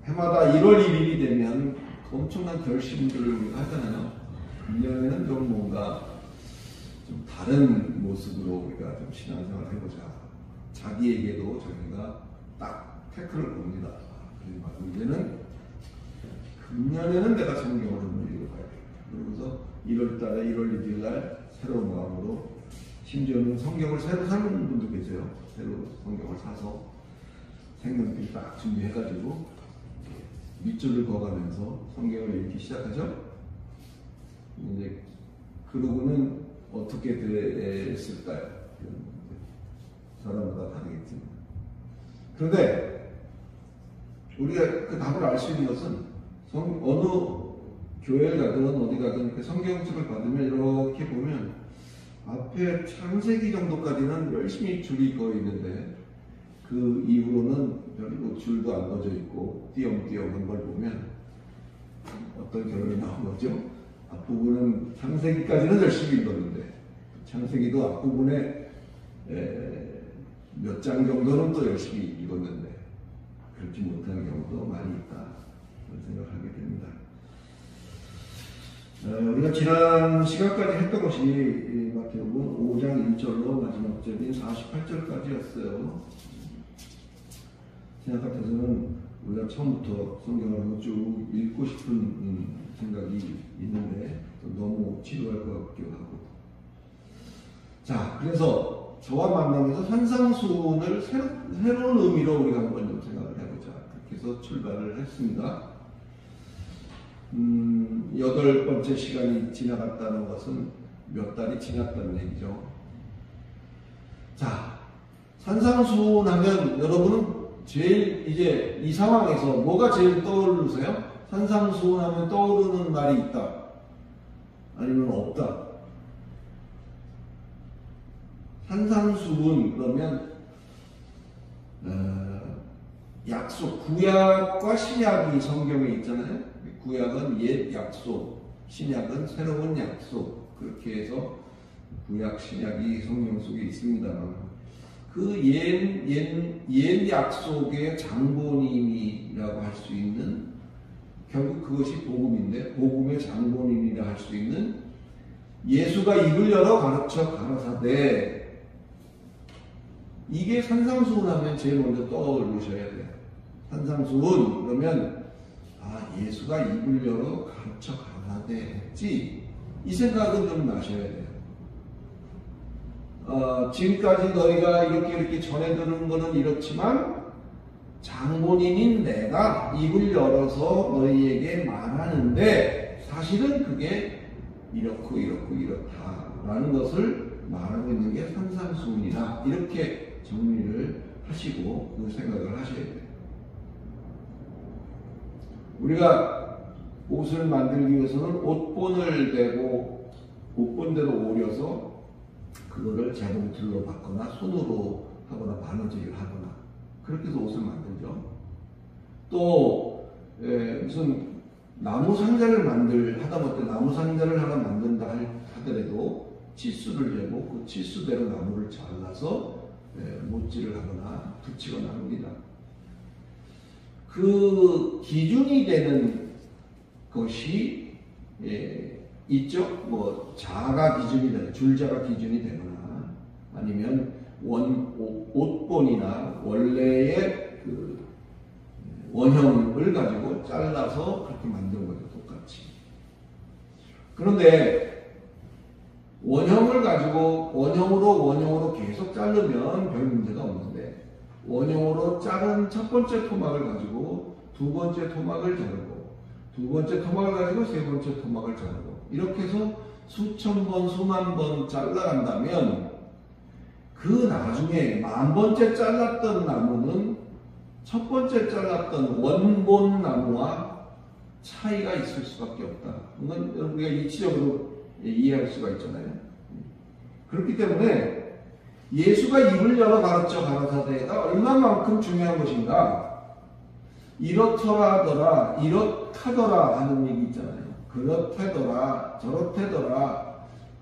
해마다 1월 1일이 되면 엄청난 결심들을 우리가 하잖아요. 1년에는 좀 뭔가 좀 다른 모습으로 우리가 좀 신앙생활을 해보자. 자기에게도 자기가 딱 태클을 겁니다. 이제는 금년에는 내가 성경을 좀 읽어봐야 돼. 그러면서 1월 달에 1월 1일 날 새로운 마음으로, 심지어는 성경을 새로 사는 분도 계세요. 새로 성경을 사서 생명길 딱 준비해가지고 밑줄을 그어가면서 성경을 읽기 시작하죠. 이제 그러고는 어떻게 됐을까요? 사람마다 다르겠지만. 그런데 우리가 그 답을 알 수 있는 것은 어느 교회를 가든 어디 가든 성경책을 받으면 이렇게 보면 앞에 창세기 정도까지는 열심히 줄이 그어 있는데 그 이후로는 별로 줄도 안 그어져 있고 띄엄띄엄 한 걸 보면 어떤 결론이 나온 거죠? 앞부분은 창세기까지는 열심히 읽었는데 창세기도 앞부분에 몇 장 정도는 또 열심히 읽었는데 그렇지 못한 경우도 많이 있다, 그런 생각을 하게 됩니다. 우리가 지난 시간까지 했던 것이 마태복음 5장 1절로 마지막 절인 48절까지였어요. 생각 같아서는 우리가 처음부터 성경을 쭉 읽고 싶은 생각이 있는데 너무 지루할 것 같기도 하고. 자, 그래서 저와 만나면서 산상수훈을 새로운 의미로 우리가 한번 좀 생각을 해보자. 그렇게 해서 출발을 했습니다. 8번째 시간이 지나갔다는 것은 몇 달이 지났다는 얘기죠. 자, 산상수훈 하면 여러분은 제일 이제 이 상황에서 뭐가 제일 떠오르세요? 산상수훈 하면 떠오르는 말이 있다, 아니면 없다? 산상수훈 그러면 약속, 구약과 신약이 성경에 있잖아요. 구약은 옛 약속, 신약은 새로운 약속, 그렇게 해서 구약, 신약이 성경 속에 있습니다만 그 옛 약속의 장본인이라고 할 수 있는, 결국 그것이 복음인데 복음의 장본인이라 할 수 있는 예수가 입을 열어 가르쳐 가라사대, 이게 산상수훈 하면 제일 먼저 떠오르셔야 돼요. 산상수훈 그러면 예수가 입을 열어 가르쳐 가라사대 했지, 이 생각은 좀 나셔야 돼요. 지금까지 너희가 이렇게 전해 들은 거는 이렇지만 장본인인 내가 입을 열어서 너희에게 말하는데 사실은 그게 이렇고 이렇다라는 것을 말하고 있는 게 산상수훈이다, 이렇게 정리를 하시고 그 생각을 하셔야 돼요. 우리가 옷을 만들기 위해서는 옷본을 대고 옷본대로 오려서 그거를 재봉틀로 받거나 손으로 하거나 바느질을 하거나 그렇게 해서 옷을 만들죠. 또 무슨 나무 상자를 하다못해 나무 상자를 하나 만든다 하더라도 치수를 재고 그 치수대로 나무를 잘라서 못질을 하거나 붙이거나 합니다. 그 기준이 되는 것이 있죠. 뭐 자가 기준이 되는, 줄자가 기준이 되거나 아니면 옷본이나 원래의 그 원형을 가지고 잘라서 그렇게 만든 거죠, 똑같이. 그런데 원형을 가지고 원형으로 계속 자르면 별 문제가 없는데, 원형으로 자른 첫 번째 토막을 가지고 두 번째 토막을 자르고, 두 번째 토막을 가지고 세 번째 토막을 자르고, 이렇게 해서 수천 번, 수만 번 잘라간다면 그 나중에 만 번째 잘랐던 나무는 첫 번째 잘랐던 원본 나무와 차이가 있을 수밖에 없다. 이건 우리가 이치적으로 이해할 수가 있잖아요. 그렇기 때문에 예수가 입을 열어 가르쳐 가라사대가 얼마만큼 중요한 것인가, 이렇더라더라, 이렇다더라 하는 얘기 있잖아요. 그렇다더라, 저렇다더라,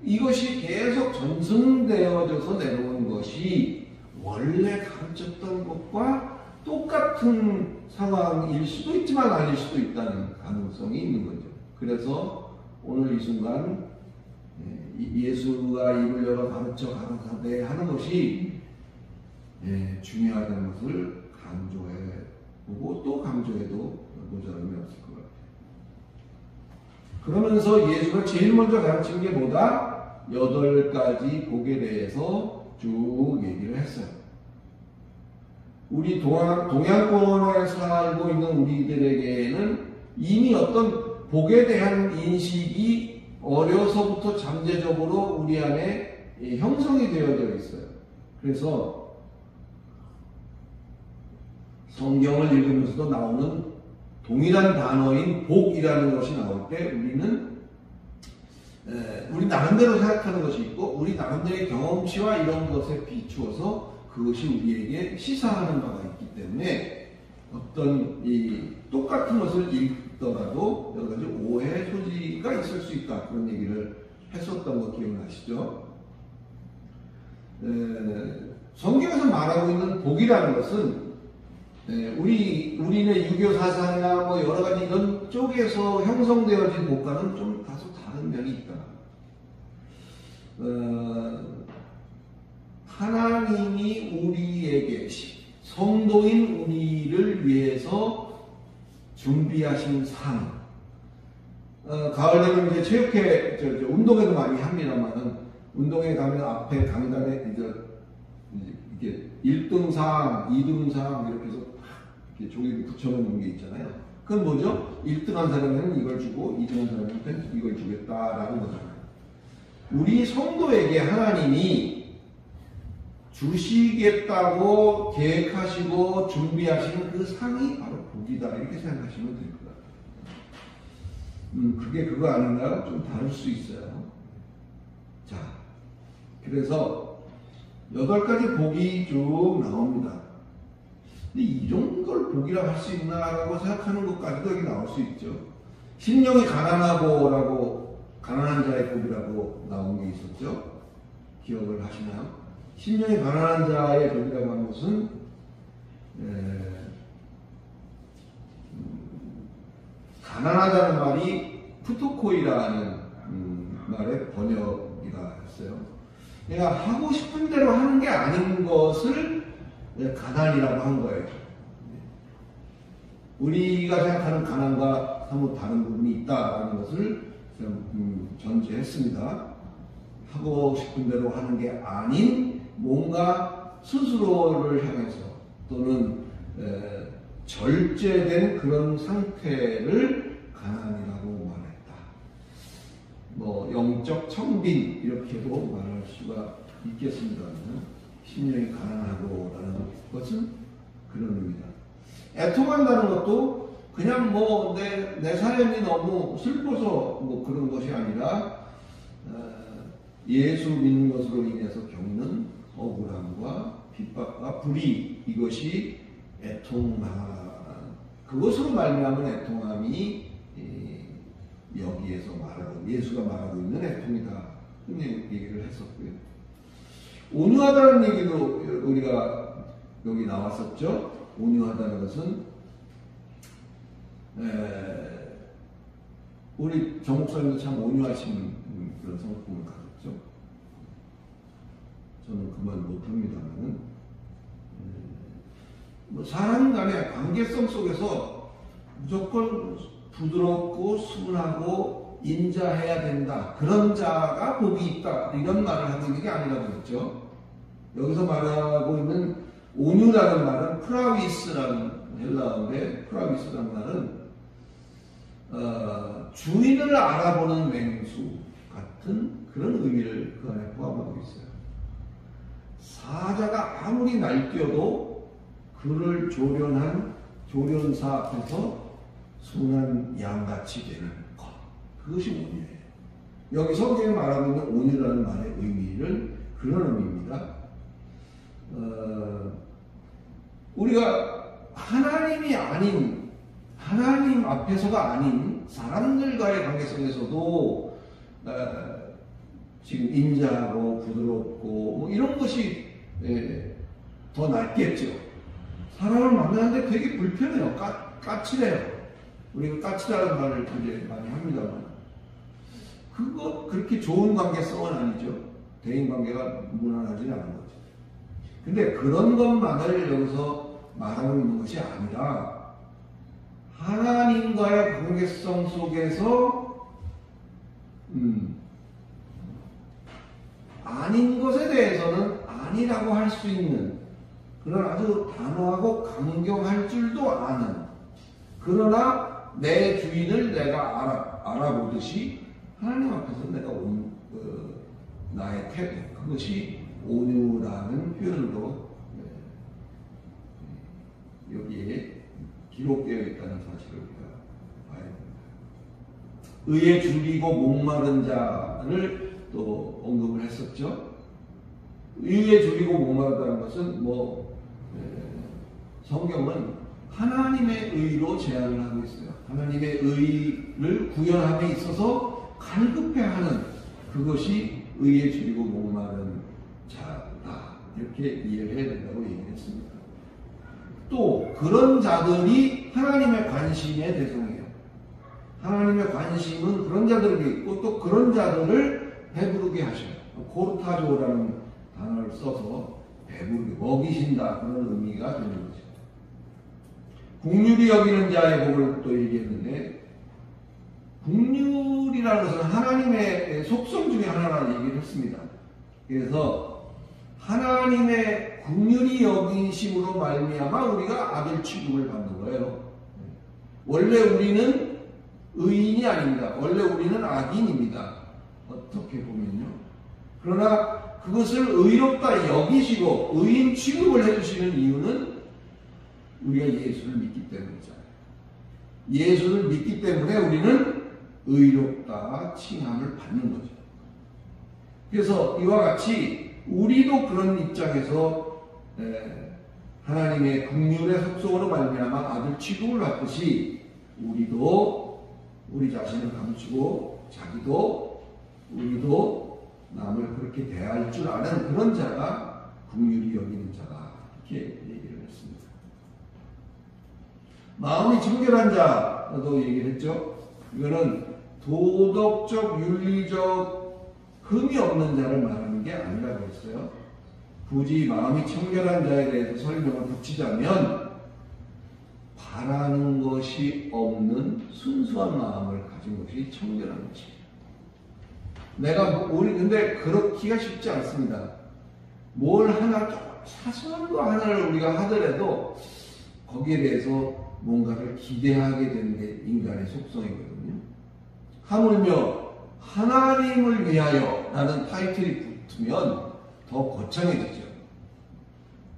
이것이 계속 전승되어져서 내려온 것이 원래 가르쳤던 것과 똑같은 상황일 수도 있지만 아닐 수도 있다는 가능성이 있는 거죠. 그래서 오늘 이 순간 예수가 입을 열어 가르쳐 가라사대 하는 것이 중요하다는 것을 강조해 보고 또 강조해도 모자람이 없을 것 같아요. 그러면서 예수가 제일 먼저 가르친 게 뭐다? 8가지 복에 대해서 쭉 얘기를 했어요. 우리 동양권에 살고 있는 우리들에게는 이미 어떤 복에 대한 인식이 어려서부터 잠재적으로 우리 안에 형성이 되어져 있어요. 그래서 성경을 읽으면서도 나오는 동일한 단어인 복이라는 것이 나올 때 우리는 우리 나름대로 생각하는 것이 있고 우리 나름대로의 경험치와 이런 것에 비추어서 그것이 우리에게 시사하는 바가 있기 때문에 어떤 이 똑같은 것을 읽더라도 여러 가지 오해 소지가 있을 수 있다. 그런 얘기를 했었던 거 기억나시죠? 성경에서 말하고 있는 복이라는 것은 우리네 유교 사상이나 뭐 여러 가지 이런 쪽에서 형성되어진 복과는 좀 다소 다른 면이 있다. 하나님이 우리에게 성도인 우리를 위해서 준비하신 상. 가을 되면 이제 체육회, 운동회도 많이 합니다만은 운동회 가면 앞에 강단에 이게 1등상, 2등상 이렇게 해서 이렇게 종이를 붙여놓는 게 있잖아요. 그건 뭐죠? 1등한 사람에는 이걸 주고 2등한 사람한테는 이걸 주겠다라는 거잖아요. 우리 성도에게 하나님이 주시겠다고 계획하시고 준비하시는 그 상이 바로 복이다. 이렇게 생각하시면 될 것 같아요. 그게 그거 아닌가? 좀 다를 수 있어요. 자, 그래서 8가지 복이 쭉 나옵니다. 근데 이런 걸 복이라고 할 수 있나라고 생각하는 것까지도 여기 나올 수 있죠. 심령이 가난하고라고 가난한 자의 복이라고 나온 게 있었죠. 기억을 하시나요? 심령이 가난한 자의 복이라고 하는 것은 가난하다는 말이 푸토코이라는 말의 번역이라 했어요. 내가 하고 싶은 대로 하는 게 아닌 것을 가난이라고 한 거예요. 우리가 생각하는 가난과 사뭇 다른 부분이 있다라는 것을 전제했습니다. 하고 싶은 대로 하는 게 아닌 뭔가 스스로를 향해서 또는 절제된 그런 상태를 가난이라고 말했다. 뭐 영적 청빈 이렇게도 말할 수가 있겠습니다만 심령이 가난하고라는 것은 그런 의미다. 애통한다는 것도 그냥 뭐 내 사연이 너무 슬퍼서 뭐 그런 것이 아니라 예수 믿는 것으로 인해서 겪는 억울함과 핍박과 불의 이것이 그것으로 말미암은 애통함이 여기에서 말하고 예수가 말하고 있는 애통이다. 그런 얘기를 했었고요. 온유하다는 얘기도 우리가 여기 나왔었죠. 온유하다는 것은 우리 정 목사님도 참 온유하신 그런 성품을 가졌죠. 저는 그 말 못합니다만은 뭐 사람 간의 관계성 속에서 무조건 부드럽고 순하고 인자해야 된다. 그런 자가 복이 있다. 이런 말을 하고 있는 게 아니라고 그랬죠. 여기서 말하고 있는 온유라는 말은 프라위스라는 헬라어인데 프라위스라는 말은 주인을 알아보는 맹수 같은 그런 의미를 그 안에 포함하고 있어요. 사자가 아무리 날뛰어도 그를 조련한 조련사 앞에서 순한 양같이 되는 것. 그것이 온유예요. 여기 성경에 말하고 있는 온유라는 말의 의미를 그런 의미입니다. 우리가 하나님이 아닌 하나님 앞에서가 아닌 사람들과의 관계성에서도 지금 인자하고 부드럽고 뭐 이런 것이 더 낫겠죠. 사람을 만나는데 되게 불편해요. 까칠해요. 우리가 까칠하는 말을 되게 많이 합니다만, 그거 그렇게 좋은 관계성은 아니죠. 대인관계가 무난하지는 않은 거죠. 근데 그런 것만을 여기서 말하고 있는 것이 아니라, 하나님과의 관계성 속에서 아닌 것에 대해서는 아니라고 할 수 있는 그런 아주 단호하고 강경할 줄도 아는, 그러나 내 주인을 내가 알아보듯이 하나님 앞에서 내가 나의 태도, 그것이 온유라는 표현으로 여기에 기록되어 있다는 사실을 우리가 봐야 됩니다. 의에 줄이고 목마른 자를 또 언급을 했었죠. 의에 줄이고 목마르다는 것은 성경은 하나님의 의로 제안을 하고 있어요. 하나님의 의를 구현함에 있어서 갈급해하는 그것이 의에 줄이고 목마른 자다, 이렇게 이해를 해야 된다고 얘기를 했습니다. 또 그런 자들이 하나님의 관심의 대상이에요. 하나님의 관심은 그런 자들에게 있고, 또 그런 자들을 배부르게 하셔요. 코르타조라는 단어를 써서 배부르게 먹이신다, 그런 의미가 되는 거죠. 국률이 여기는 자의 복을 또 얘기했는데, 국률이라는 것은 하나님의 속성 중에 하나라는 얘기를 했습니다. 그래서 하나님의 국률이 여기심으로 말미암아 우리가 아들 취급을 받는 거예요. 원래 우리는 의인이 아닙니다. 원래 우리는 악인입니다. 어떻게 보면요. 그러나 그것을 의롭다 여기시고 의인 취급을 해주시는 이유는 우리가 예수를 믿기 때문이잖아요. 예수를 믿기 때문에 우리는 의롭다 칭함을 받는 거죠. 그래서 이와 같이 우리도 그런 입장에서 하나님의 긍휼의 속성으로 말미암아 아들 취급을 받듯이, 우리도 우리 자신을 감추고 우리도 남을 그렇게 대할 줄 아는 그런 자가 긍휼히 여기는 자다, 이렇게 얘기를 했습니다. 마음이 청결한 자도 얘기를 했죠. 이거는 도덕적, 윤리적 흠이 없는 자를 말하는 게 아니라고 했어요. 굳이 마음이 청결한 자에 대해서 설명을 붙이자면, 바라는 것이 없는 순수한 마음을 가진 것이 청결한 것이에요. 근데 그렇기가 쉽지 않습니다. 뭘 하나, 사소한 거 하나를 우리가 하더라도 거기에 대해서 뭔가를 기대하게 되는 게 인간의 속성이거든요. 하물며 하나님을 위하여 라는 타이틀이 붙으면 더 거창해지죠.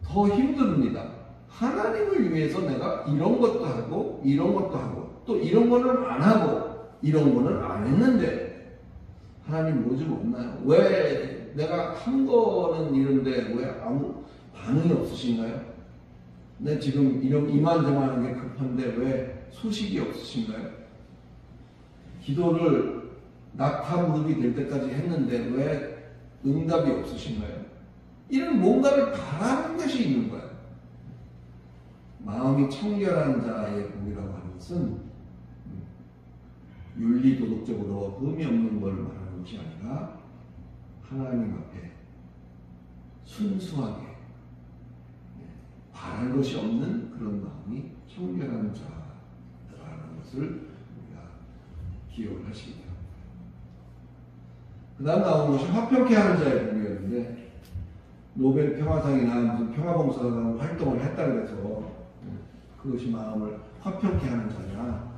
더 힘듭니다. 하나님을 위해서 내가 이런 것도 하고 이런 것도 하고 또 이런 거는 안 하고 이런 거는 안 했는데 하나님 뭐 좀 없나요? 왜 내가 한 거는 이런데 왜 아무 반응이 없으신가요? 내 지금 이만저만 하는 게 급한데 왜 소식이 없으신가요? 기도를 낙타 무릎이 될 때까지 했는데 왜 응답이 없으신가요? 이런 뭔가를 바라는 것이 있는 거예요. 마음이 청결한 자의 복이라고 하는 것은 윤리도덕적으로 흠이 없는 걸 말하는 것이 아니라 하나님 앞에 순수하게 바랄 것이 없는 그런 마음이 청결한 자라는 것을 우리가 기억을 하시기 바랍니다. 그 다음 나오는 것이 화평케 하는 자의 복이었는데, 노벨 평화상이나 무슨 평화봉사라는 활동을 했다 그래서 그것이 마음을 화평케 하는 자냐,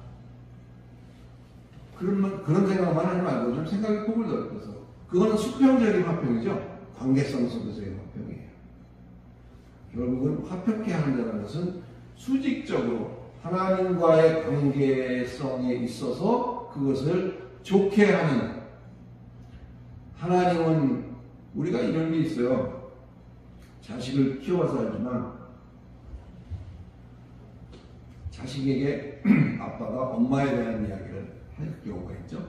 그런 생각만 하지 말고 좀 생각의 폭을 넓혀서, 그거는 수평적인 화평이죠. 관계성 속에서의 화평이에요. 결국은 화평케 하는 자라는 것은 수직적으로 하나님과의 관계성에 있어서 그것을 좋게 하는, 하나님은 우리가 이런 게 있어요. 자식을 키워서 알지만 자식에게 아빠가 엄마에 대한 이야기를 할 경우가 있죠.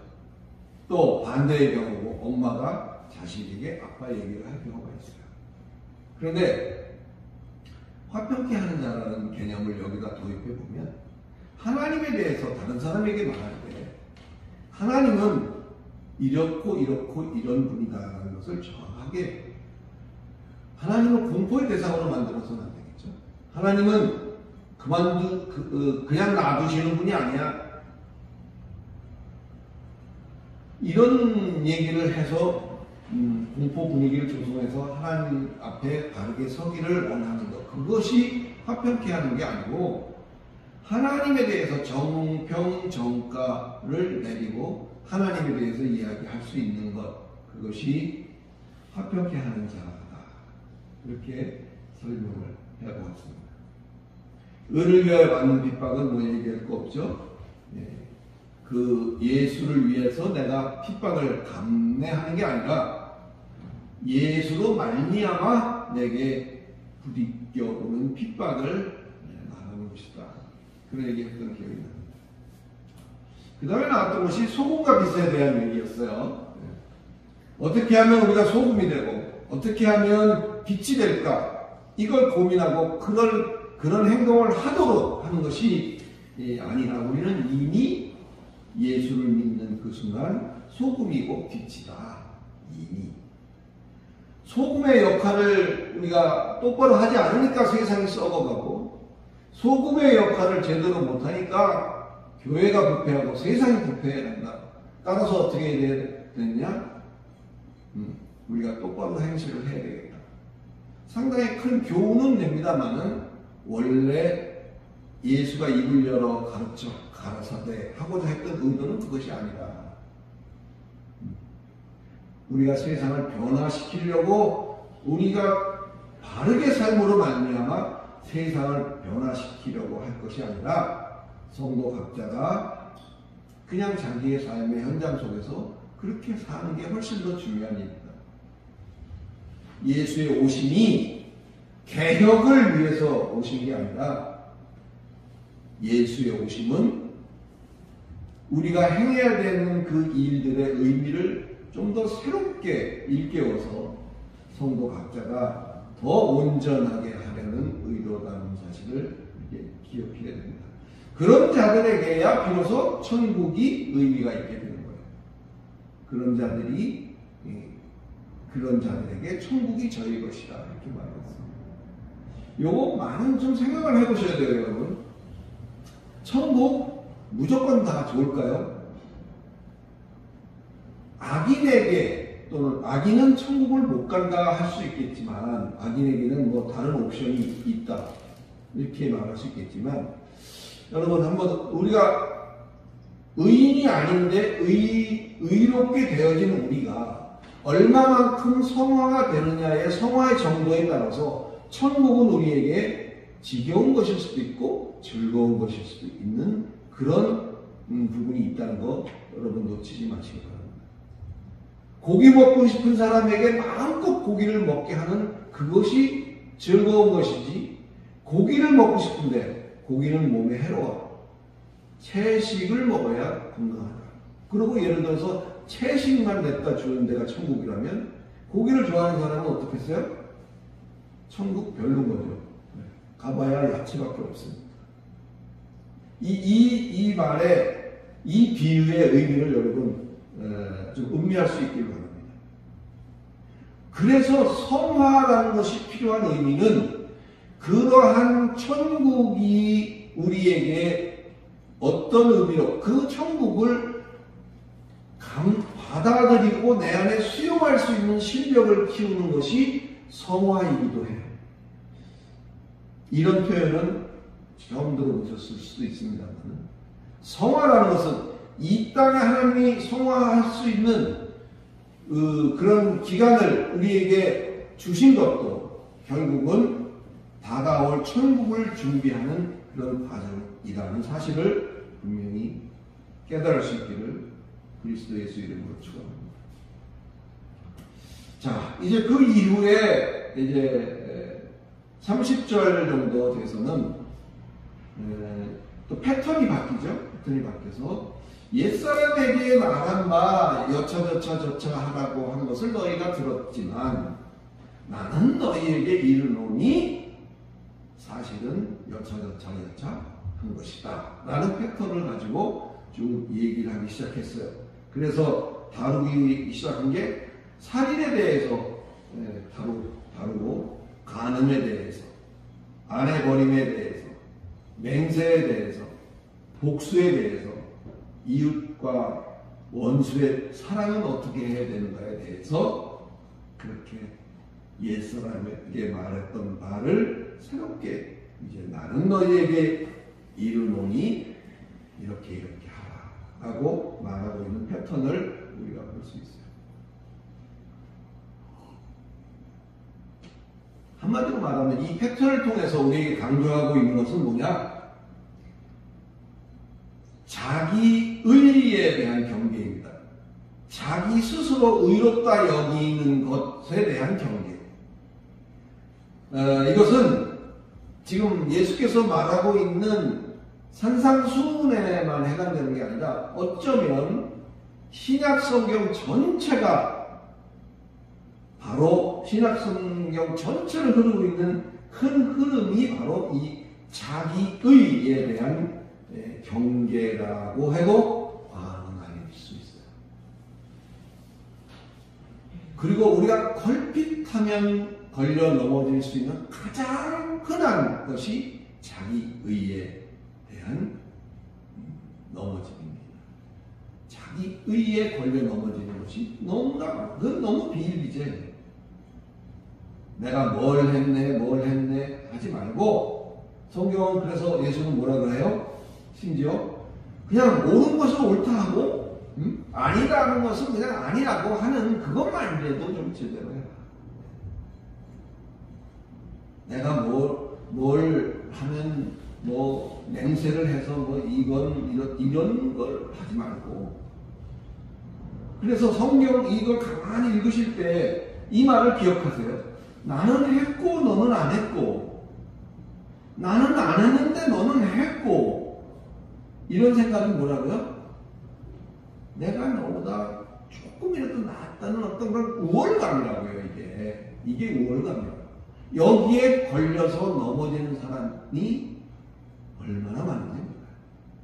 또 반대의 경우고 엄마가 자식에게 아빠 얘기를 할 경우가 있어요. 그런데 화평케 하는 자라는 개념을 여기다 도입해 보면 하나님에 대해서 다른 사람에게 말할 때 하나님은 이렇고 이런 분이다라는 것을 정확하게 하나님을 공포의 대상으로 만들어서는 안 되겠죠. 하나님은 그냥 놔두시는 분이 아니야. 이런 얘기를 해서 공포 분위기를 조성해서 하나님 앞에 바르게 서기를 원하는 것, 그것이 화평케 하는 게 아니고 하나님에 대해서 정평 정가를 내리고 하나님에 대해서 이야기할 수 있는 것, 그것이 화평케 하는 자다. 이렇게 설명을 해보았습니다. 의를 위하여 받는 핍박은 뭐 얘기할 거 없죠. 그 예수를 위해서 내가 핍박을 감내하는 게 아니라 예수로 말미암아 내게 부딪혀오는 핍박을 말하는 것이다. 그런 얘기했던 기억이 납니다. 그 다음에 나왔던 것이 소금과 빛에 대한 얘기였어요. 어떻게 하면 우리가 소금이 되고 어떻게 하면 빛이 될까, 이걸 고민하고 그런 행동을 하도록 하는 것이 아니라 우리는 이미 예수를 믿는 그 순간 소금이고 빛이다. 이미 소금의 역할을 우리가 똑바로 하지 않으니까 세상이 썩어가고, 소금의 역할을 제대로 못하니까 교회가 부패하고 세상이 부패한다. 따라서 어떻게 해야 되느냐? 우리가 똑바로 행실을 해야 되겠다. 상당히 큰 교훈은 됩니다만은 원래 예수가 입을 열어 가라사대 하고자 했던 의도는 그것이 아니라 우리가 세상을 변화시키려고, 우리가 바르게 삶으로 말미암아 세상을 변화시키려고 할 것이 아니라 성도 각자가 그냥 자기의 삶의 현장 속에서 그렇게 사는 게 훨씬 더 중요한 일이다. 예수의 오심이 개혁을 위해서 오신 게 아니라 예수의 오심은 우리가 행해야 되는 그 일들의 의미를 좀 더 새롭게 일깨워서 성도 각자가 더 온전하게 하려는 의도라는 사실을 기억해야 됩니다. 그런 자들에게야 비로소 천국이 의미가 있게 되는 거예요. 그런 자들에게 천국이 저희 것이다, 이렇게 말했습니다. 요거 많은 좀 생각을 해보셔야 돼요, 여러분. 천국 무조건 다 좋을까요? 악인에게, 또는 악인은 천국을 못 간다 할 수 있겠지만 악인에게는 뭐 다른 옵션이 있다, 이렇게 말할 수 있겠지만, 여러분 한번 우리가 의인이 아닌데 의롭게 되어진 우리가 얼마만큼 성화가 되느냐의 성화의 정도에 따라서 천국은 우리에게 지겨운 것일 수도 있고 즐거운 것일 수도 있는 그런 부분이 있다는 거 여러분 놓치지 마시기 바랍니다. 고기 먹고 싶은 사람에게 마음껏 고기를 먹게 하는 그것이 즐거운 것이지, 고기를 먹고 싶은데 고기는 몸에 해로워. 채식을 먹어야 건강하다. 그리고 예를 들어서 채식만 냈다 주는 데가 천국이라면 고기를 좋아하는 사람은 어떻겠어요? 천국 별로인 거죠. 가봐야 야채밖에 없습니다. 이 말에, 이 비유의 의미를 여러분 좀 음미할 수 있기를 바랍니다. 그래서 성화라는 것이 필요한 의미는 그러한 천국이 우리에게 어떤 의미로 그 천국을 받아들이고 내 안에 수용할 수 있는 실력을 키우는 것이 성화이기도 해요. 이런 표현은 처음 들어보셨을 수도 있습니다만, 성화라는 것은 이 땅에 하나님이 성화할 수 있는 그런 기간을 우리에게 주신 것도 결국은 다가올 천국을 준비하는 그런 과정이라는 사실을 분명히 깨달을 수 있기를 그리스도 예수 이름으로 축원합니다. 자, 이제 그 이후에 이제 30절 정도 돼서는 또 패턴이 바뀌죠. 패턴이 바뀌어서 옛사람에게 말한 바 여차저차 하라고 한 것을 너희가 들었지만 나는 너희에게 이르노니 여차 한 것이다 라는 패턴을 가지고 좀 얘기를 하기 시작했어요. 그래서 다루기 시작한 게 살인에 대해서 다루고, 간음에 대해서, 아내 버림에 대해서, 맹세에 대해서, 복수에 대해서, 이웃과 원수의 사랑은 어떻게 해야 되는가에 대해서 그렇게 옛사람에게 말했던 말을 새롭게 이제 나는 너희에게 이르노니 이렇게 하라 라고 말하고 있는 패턴을 우리가 볼 수 있어요. 한마디로 말하면 이 패턴을 통해서 우리에게 강조하고 있는 것은 뭐냐? 자기 의리에 대한 경계입니다. 자기 스스로 의롭다 여기는 것에 대한 경계. 이것은 지금 예수께서 말하고 있는 산상수훈에만 해당되는 게 아니라 어쩌면 신약성경 전체가 바로 신약성경 전체를 흐르고 있는 큰 흐름이 바로 이 자기의에 대한 경계라고 해도 과언은 아닐 수 있어요. 그리고 우리가 걸핏하면 걸려 넘어질 수 있는 가장 흔한 것이 자기의에 대한 넘어짐입니다. 자기의에 걸려 넘어지는 것이 그건 너무 비일비재. 내가 뭘 했네 하지 말고, 성경은 그래서 예수는 뭐라 그래요? 심지어 그냥 옳은 것을 옳다 하고 아니다 하는 것은 그냥 아니라고 하는 그것만이라도 좀 제대로 해라. 내가 뭘 하면 맹세를 해서 이런 걸 하지 말고. 그래서 성경 이걸 가만히 읽으실 때 이 말을 기억하세요. 나는 했고 너는 안 했고, 나는 안 했는데 너는 했고, 이런 생각이 뭐라고요? 내가 너보다 조금이라도 낫다는 어떤 그런 우월감이라고요. 이게 우월감이에요. 여기에 걸려서 넘어지는 사람이 얼마나 많은지 몰라요.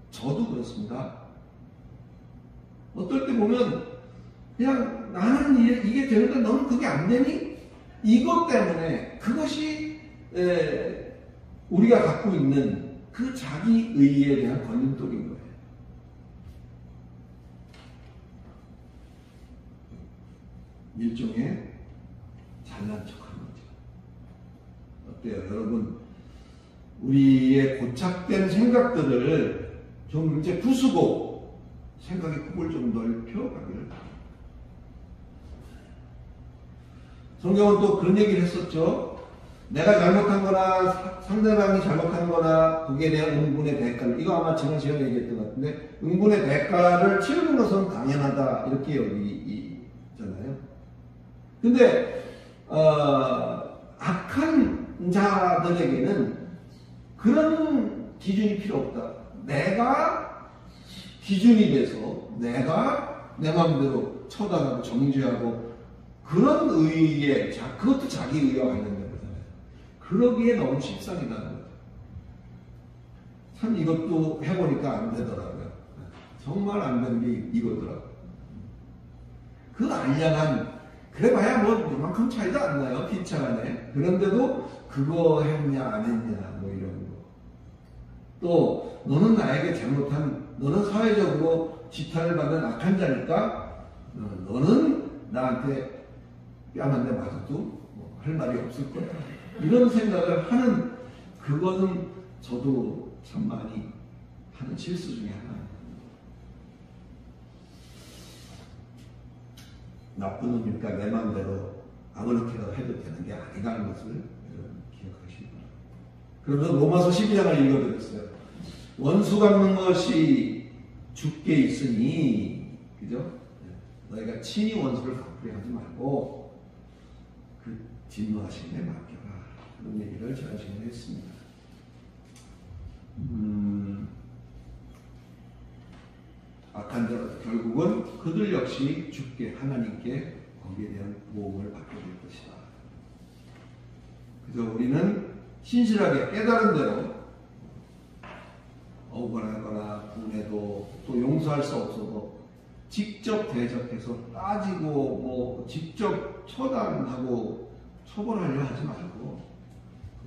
저도 그렇습니다. 어떨 때 보면 그냥 나는 이게 되는데 너는 그게 안 되니? 이것 때문에 그것이 우리가 갖고 있는 그 자기의에 대한 걸림돌인 거예요. 일종의 잘난 척하는 거죠. 어때요? 여러분, 우리의 고착된 생각들을 좀 이제 부수고 생각의 폭을 좀 넓혀가기를 바랍니다. 성경은 또 그런 얘기를 했었죠. 내가 잘못한 거나 상대방이 잘못한 거나 거기에 대한 응분의 대가를, 이거 아마 지난 시간에 얘기했던 것 같은데, 응분의 대가를 치르는 것은 당연하다 이렇게 여기잖아요. 근데 악한 자들에게는 그런 기준이 필요 없다. 내가 기준이 돼서 내가 내 마음대로 처단하고 정죄하고 그런 의에, 그것도 자기 의와 관련된 거잖아요. 그러기에 너무 식상이다는 거죠. 참 이것도 해보니까 안 되더라고요. 정말 안 되는 게 이거더라고요. 그 알량한, 그래봐야 이만큼 차이도 안 나요. 피차 안에. 그런데도 그거 했냐 안 했냐 이런 거. 또 너는 나에게 잘못한, 너는 사회적으로 지탄을 받는 악한 자니까 너는 나한테 뺨 한 대 맞아도 할 말이 없을 거야. 이런 생각을 하는, 그거는 저도 참 많이 하는 실수 중에 하나입니다. 나쁜 놈이니까 내 마음대로 아무렇게나 해도 되는 게 아니라는 것을 여러분 기억하시기 바랍니다. 그래서 로마서 12장을 읽어드렸어요. 원수 갚는 것이 죽게 있으니, 그죠? 너희가 친히 원수를 갚으려 하지 말고 그 진노하심에 맡겨라. 그런 얘기를 지난 시간에 했습니다. 악한 자들 결국은 그들 역시 죽게, 하나님께 거기에 대한 보응을 받게 될 것이다. 그래서 우리는 신실하게 깨달은 대로 억울하거나 분해도 또 용서할 수 없어도 직접 대적해서 따지고 뭐 직접 처단하고 처벌하려 하지 말고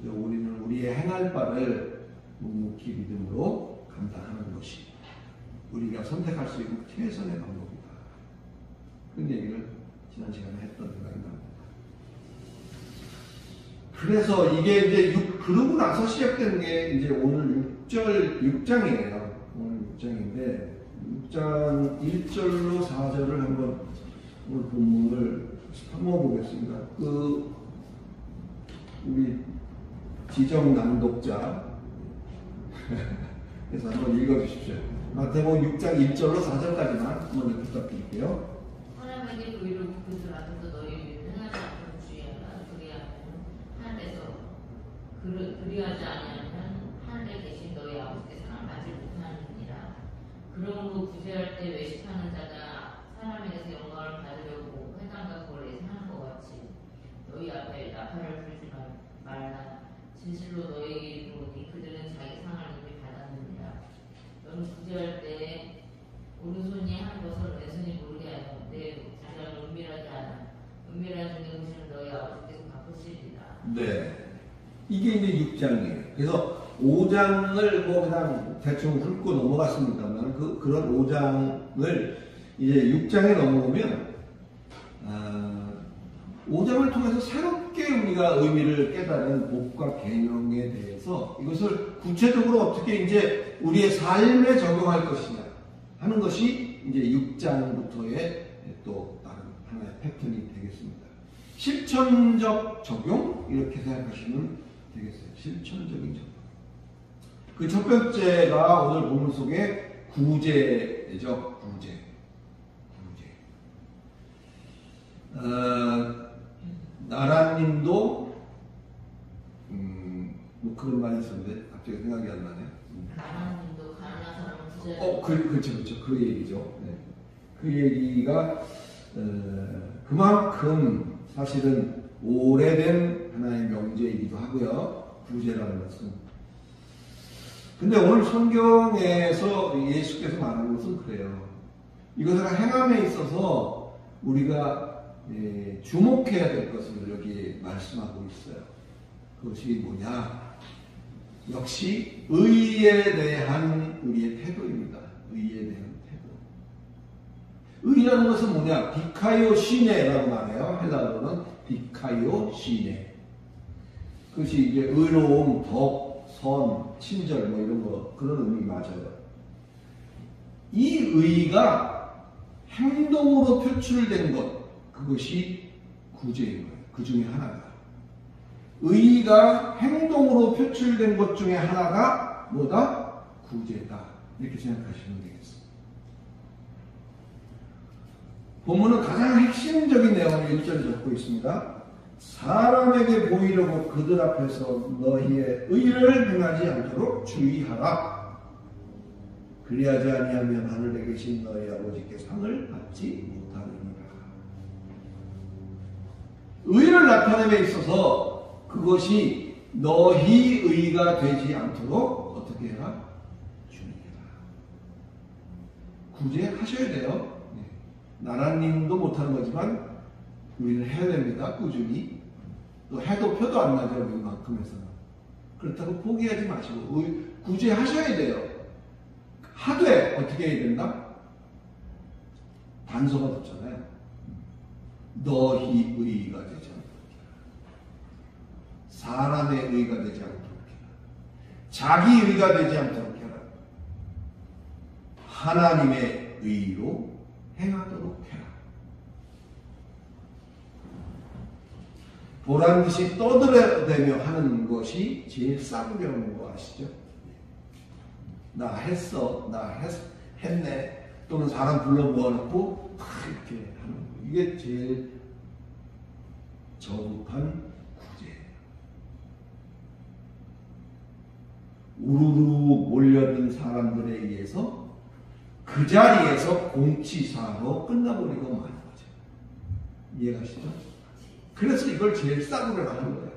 우리는 우리의 행할 바를 묵묵히 믿음으로 감당하는 것이 우리가 선택할 수 있는 최선의 방법이다. 그런 얘기를 지난 시간에 했던 생각이 납니다. 그래서 이게 이제 그러고 나서 시작되는 게 이제 오늘 6장이에요. 오늘 6장인데 6장 1절로 4절을 한번 오늘 본문을 삼어보겠습니다. 우리 지정 낭독자 그래서 한번 읽어주십시오. 마태복음 6장 1절로 4절까지만 한번 부탁드릴게요. 하나님의 의를 그들 앞에서 너희 행하지 않도록 주의하라. 그리하지 아니하면 하늘에 계신 너희 아버지께 상을 받지 못하느니라. 그러므로 구제할 때 외식하는 자가 사람에게서 영광을 받으려고 회당과 거리에서 하는 것 같이 너희 앞에 나팔을 불지 말라. 진실로 너희에게 이르노니 그들은 자기 상을 이미 받았느니라. 너는 구제할 때 오른손이 한 것을 왼손이 모르게 하여 내 자장을 은밀하지 않아. 은밀한 중에 오시는 너희 아버지께서 갚으시리라. 네. 이게 이제 6장이에요. 그래서 5장을 뭐 그냥 대충 훑고 넘어갔습니다만 그런 5장을 이제 6장에 넘어오면 5장을 통해서 새롭게 우리가 의미를 깨달은 복과 개념에 대해서 이것을 구체적으로 어떻게 이제 우리의 삶에 적용할 것이냐 하는 것이 이제 6장부터의 또 다른 하나의 패턴이 되겠습니다. 실천적 적용 이렇게 생각하시면 되겠어요. 실천적인 적용. 그 첫 번째가 오늘 본문 속에 구제죠. 구제. 나라님도 뭐 그런 말이 있었는데 갑자기 생각이 안 나네요. 나라님도 가난한 사람을 구제하라. 그렇죠. 그 얘기죠. 네. 그 얘기가 그만큼 사실은 오래된 하나의 명제이기도 하고요. 구제라는 것은. 근데 오늘 성경에서 예수께서 말하는 것은 그래요. 이것을 행함에 있어서 우리가 주목해야 될 것을 여기 말씀하고 있어요. 그것이 뭐냐? 역시 의에 대한 우리의 태도입니다. 의에 대한 태도. 의라는 것은 뭐냐? 디카이오 시네라고 말해요. 헬라어로는 디카이오 시네. 그것이 이제 의로움, 덕, 선, 친절 뭐 이런 거 그런 의미 맞아요. 이 의가 행동으로 표출된 것 그것이 구제인 거예요. 그 중에 하나가. 의가 행동으로 표출된 것 중에 하나가 뭐다? 구제다. 이렇게 생각하시면 되겠습니다. 본문은 가장 핵심적인 내용을 1절에 적고 있습니다. 사람에게 보이려고 그들 앞에서 너희의 의를 행하지 않도록 주의하라. 그리하지 아니하면 하늘에 계신 너희 아버지께 상을 받지 못하느니라. 의를 나타냄에 있어서 그것이 너희 의가 되지 않도록 어떻게 해라? 주의해라. 구제하셔야 돼요. 나라님도 못하는 거지만 우리는 해야 됩니다. 꾸준히. 또 해도 표도 안 나죠. 우리만큼 해서는. 그렇다고 포기하지 마시고 구제하셔야 돼요. 하되 어떻게 해야 된다? 단서가 붙잖아요. 너희 의가 되지 않도록 해라. 사람의 의가 되지 않도록 해라. 자기 의가 되지 않도록 해라. 하나님의 의로 행하도록 해라. 보란듯이 떠들어대며 하는 것이 제일 싸구려는 거 아시죠? 나 했어, 했네. 또는 사람 불러 모아놓고 이렇게 하는 거. 이게 제일 저급한 구제예요. 우르르 몰려든 사람들에 의해서 그 자리에서 공치사로 끝나버리고 마는 거죠. 이해가시죠? 그래서 이걸 제일 싸구려 하는 거예요.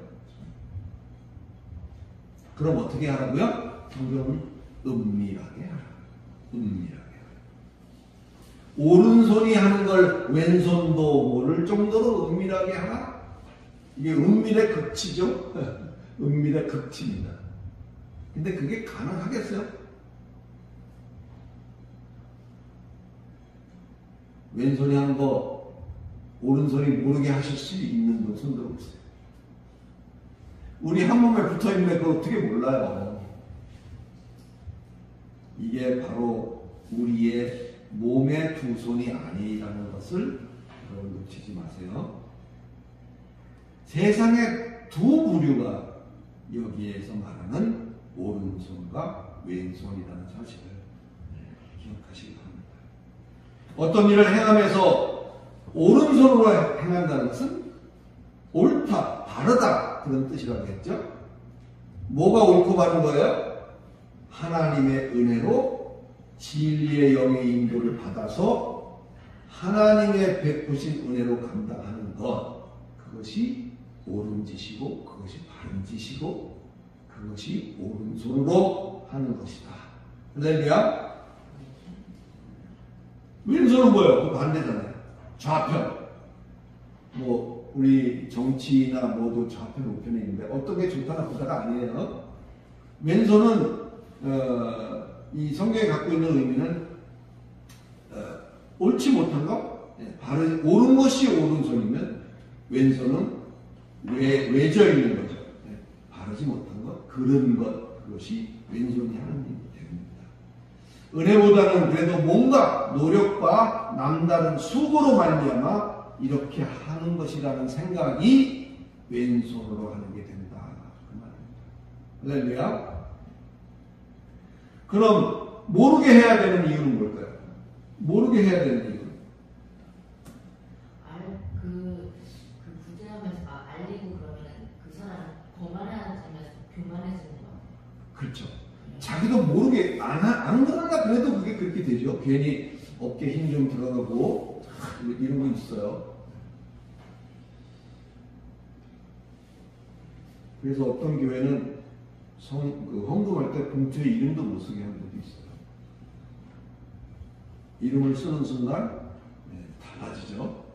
그럼 어떻게 하라고요? 성경은 은밀하게 하라. 은밀하게 하라. 오른손이 하는 걸 왼손도 모를 정도로 은밀하게 하라. 이게 은밀의 극치죠. 은밀의 극치입니다. 근데 그게 가능하겠어요? 왼손이 하는 거 오른손이 모르게 하실 수 있는 분 손 들어보세요. 우리 한 몸에 붙어 있는데 그걸 어떻게 몰라요? 이게 바로 우리의 몸의 두 손이 아니라는 것을 여러분 놓치지 마세요. 세상에 두 부류가 여기에서 말하는 오른손과 왼손이라는 사실을 기억하시기 바랍니다. 어떤 일을 행하면서 오른손으로 행한다는 것은 옳다, 바르다 그런 뜻이라고 했죠. 뭐가 옳고 바른 거예요? 하나님의 은혜로 진리의 영의 인도를 받아서 하나님의 베푸신 은혜로 감당하는 것, 그것이 옳은 짓이고 그것이 바른 짓이고 그것이 오른손으로 하는 것이다. 할렐루야. 왼손은 뭐예요? 그 반대잖아요. 좌편. 뭐 우리 정치나 모두 좌편 우편에 있는데 어떤 게 좋다 나쁘다가 아니에요. 왼손은 이 성경에 갖고 있는 의미는 옳지 못한 것, 옳은 것이 오른손이면 왼손은 외져 있는 거죠. 바르지 못한 것, 그른 것, 그것이 왼손이 하는 일이 됩니다. 은혜보다는 그래도 뭔가 노력과 남다른 수고로 말미암아 이렇게 하는 것이라는 생각이 왼손으로 하는 게 된다. 그 말입니다. 할렐루야. 그럼 모르게 해야 되는 이유는 뭘까요? 모르게 해야 되는 이유는? 그 구제하면서 알리고 그러면 그 사람 거만해지면서 교만해지는 거 같아요. 그렇죠. 자기도 모르게 안 그러나 그래도 그게 그렇게 되죠. 괜히 어깨 힘 좀 들어가고 이런 거 있어요. 그래서 어떤 교회는 헌금할 때 봉투에 이름도 못 쓰게 하는 것도 있어요. 이름을 쓰는 순간 달라지죠.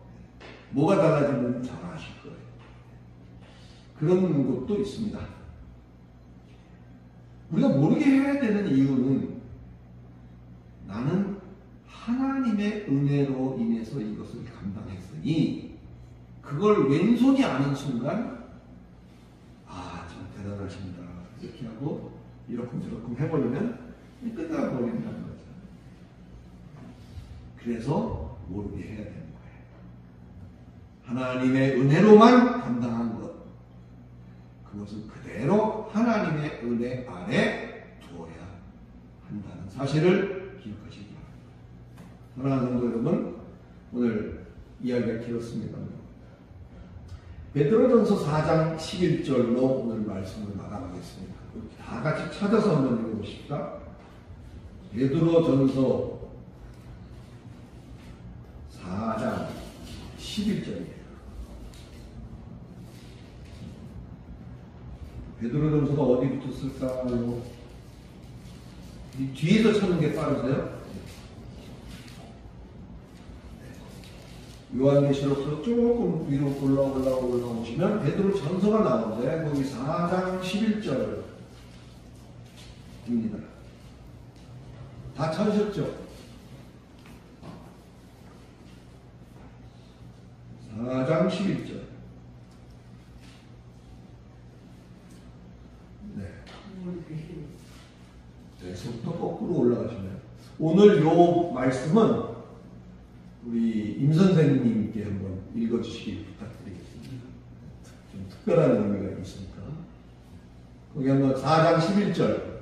뭐가 달라지는지 잘 아실 거예요. 그런 것도 있습니다. 우리가 모르게 해야 되는 이유는 나는 하나님의 은혜로 인해서 이것을 감당했으니 그걸 왼손이 아는 순간 참 대단하십니다. 이렇게 하고 이러쿵저러쿵 해버리면 끝나가 버린다는 거죠. 그래서 모르게 해야 되는 거예요. 하나님의 은혜로만 감당한 것, 그것은 그대로 하나님의 은혜 아래 두어야 한다는 사실을 기억하시기 바랍니다. 사랑하는 성도 여러분, 오늘 이야기가 길었습니다만 베드로전서 4장 11절로 오늘 말씀을 마감하겠습니다. 다 같이 찾아서 한번 읽어보십시다. 베드로전서 4장 11절이에요. 베드로전서가 어디부터 쓸까요? 이 뒤에서 찾는 게 빠르세요? 요한계시록서 조금 위로 올라오시면 베드로전서가 나오는데 거기 4장 11절입니다. 다 찾으셨죠? 4장 11절. 계속부터 거꾸로 올라가시면 오늘 요 말씀은 우리 임 선생님께 한번 읽어주시기 부탁드리겠습니다. 좀 특별한 의미가 있으니까. 거기 한번 4장 11절.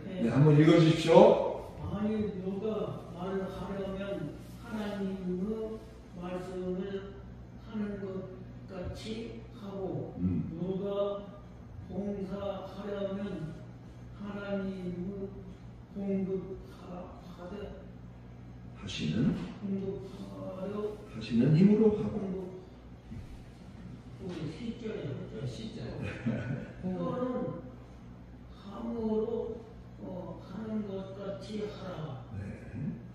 네, 한번 읽어주십시오. 만일 누가 말을 하려면 하나님의 말씀을 하는 것 같이 하고 누가 봉사하려면 하나님의 공급하되 하시는 힘으로 하고. 우리 시절에 그거는 아무런 같이 하라. 네.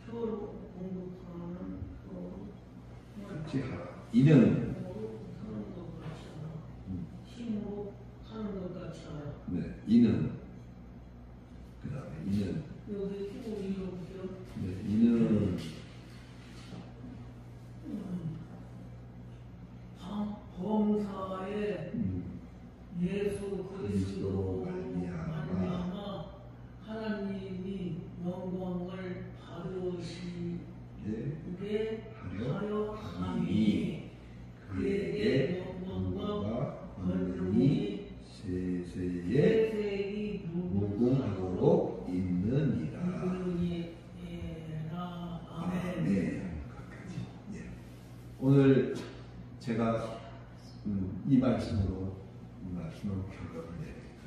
표로 공급하는 같이 하라. 이는 힘으로 하는 것 같이 하라. 힘으로 하는 것 같이 하라. 네. 이는 그 다음에 이는 여기 힘으로 읽어보세요. 네. 이는 범사에 예수 그리스도로 말미암아 하나님이 영광을 받으시게 하려 함이 그에게 영광과 권능이 세세에 세세히 무궁하도록 있느니라. 아멘. 네. 예. 오늘 제가 이 말씀으로 결론을 내립니다.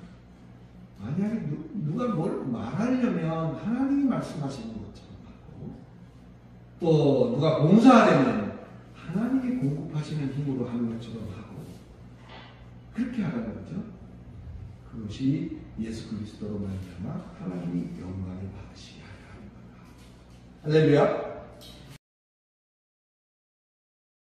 만약에 누가 뭘 말하려면 하나님이 말씀하시는 것처럼 하고, 또 누가 봉사하려면 하나님이 공급하시는 힘으로 하는 것처럼 하고, 그렇게 하라는 거죠. 그것이 예수 그리스도로 말미암아 하나님이 영광을 받으시게 하려 하는 거다. 할렐루야.